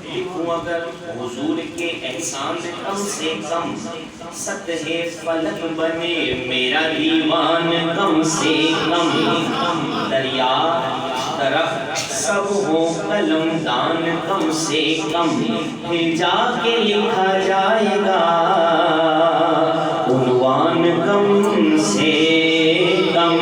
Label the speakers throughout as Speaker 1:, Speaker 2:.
Speaker 1: लिखूं अगर हुजूर के एहसान कम से कम, सतहे फलक बने मेरा दीवान कम से कम। दरिया तरफ सब हो कलमदान कम से कम, फिर जाके लिखा जाएगा उन्वान कम से कम।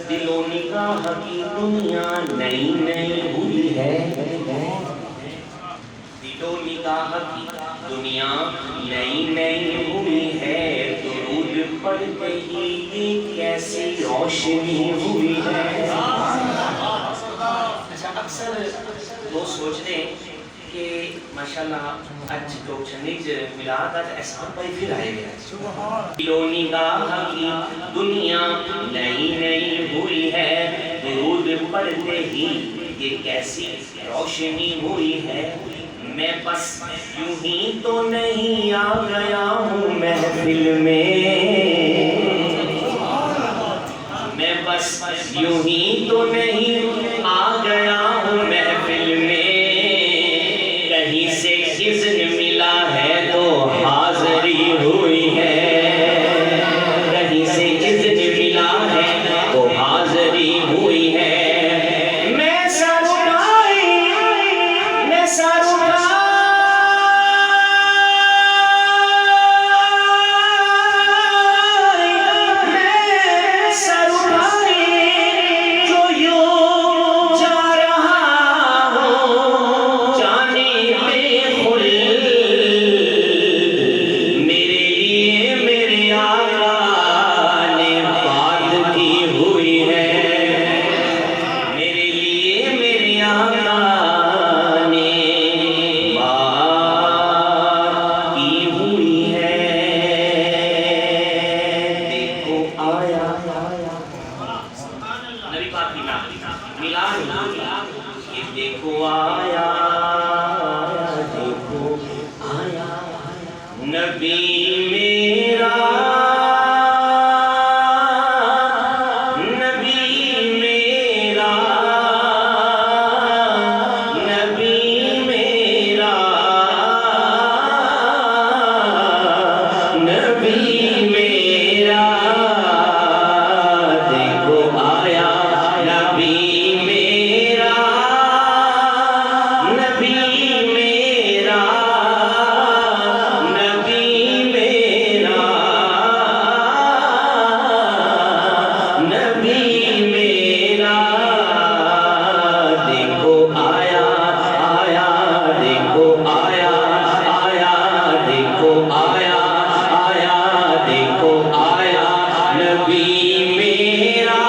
Speaker 1: दिलो निगाह की दुनिया नई नई हुई है, दिलो निगाह की दुनिया नई नई हुई है। दुरूद पढ़ते ही ये कैसी रोशनी हुई है। अच्छा, अक्सर लोग सोचते हैं कि माशाल्लाह आज लोग छनीज मिलाद आज एहसान पर फिर आए हैं। दिलो निगाह की दुनिया नई नई हुई है, दुरूद पढ़ते ही ये कैसी रोशनी हुई है। मैं बस यूं ही तो नहीं आ गया हूँ महफिल में, मैं बस यूं ही तो नहीं आ गया हूँ महफिल में। कहीं से इज़्न मिला है तो हाज़री हुई है, कहीं से इज़्न मिला है तो हाज़री हुई है। मैं सर उठाए, मैं सर उठाए, मैं सर उठाए जो यूं जा रहा हूँ जाने बेखुद। मेरे लिए मेरे आका ने बात की हुई है, मेरे लिए मेरे आका ने बात की हुई है। देखो आया नबी पाक की मिलाद, ये देखो आया, देखो आया नबी मेरा, नबी मेरा, नबी मेरा, नबी मेरा। देखो आया नबी मेरा, नबी मेरा, नबी मेरा, नबी मेरा। देखो आया, आया, देखो आया, आया, देखो आया, आया, देखो आया नबी मेरा,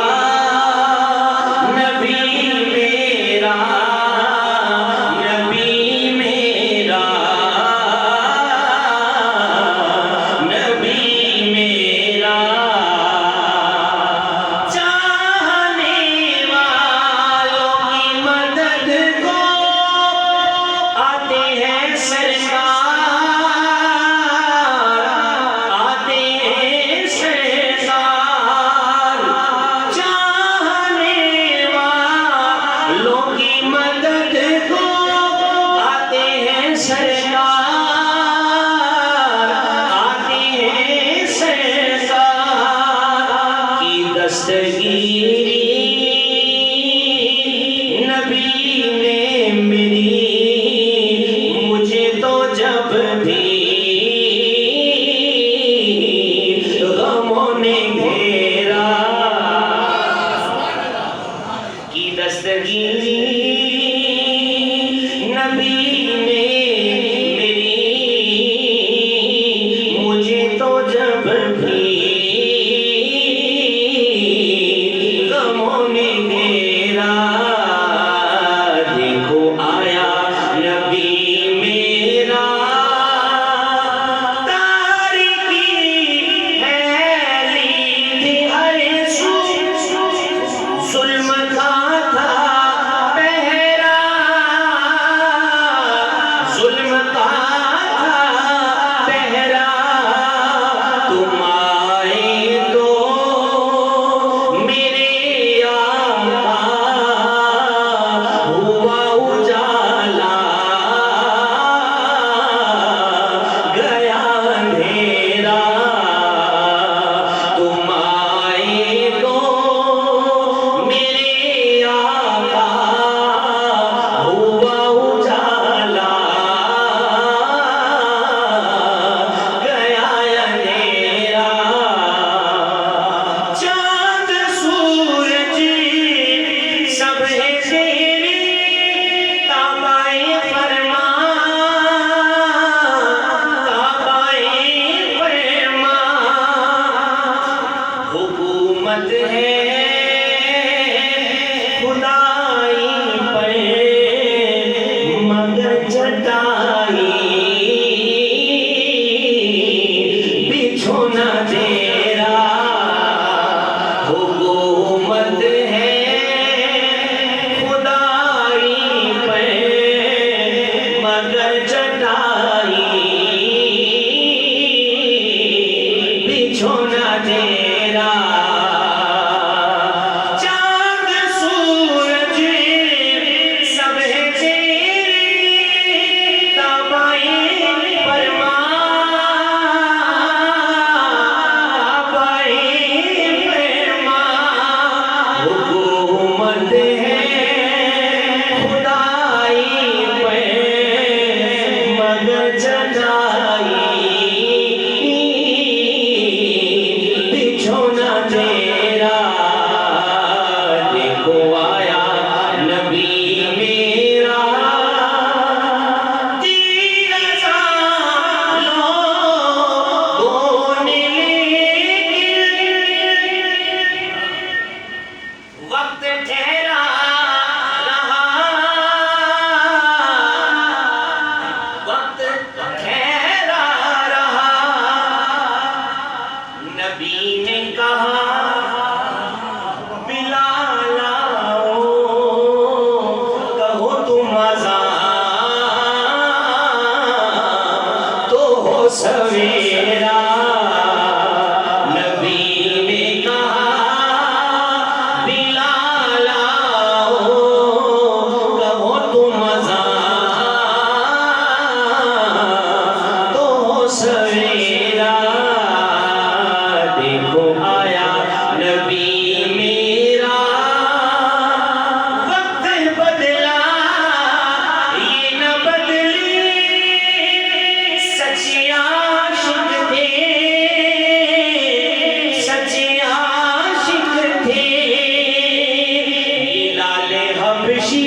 Speaker 1: नबी मेरा, नबी मेरा, नबी मेरा। चाहने वालों की मदद को आते हैं सरकार, आते हैं सरकार। चाहने वालों की मदद को आते हैं सरकार, आते हैं सरकार। की दस्तगीरी नबी ने मेरी, मुझे तो जब भी गमों ने घेरा। की दस्तगीरी नबी ने मेरी, मुझे तो जब भी गमों ने घेरा। हैं खुदाई पे मगर जगाई बिछोना तेरा देखो आया नबी मेरा तेरा सालो बोने वक्त ठहरा रहा वक्त ठहरा रहा नबी ने कहा बिलाल आओ कहो तुम अज़ान तो हो सवेरा नबी ने कहा बिलाल आओ कहो तुम अज़ान तो हो सवेरा देखो आया नबी मेरा वक्त बदला ये न बदली सच्चे आशिक थे सच्चे आशिक थे बिलाल हबशी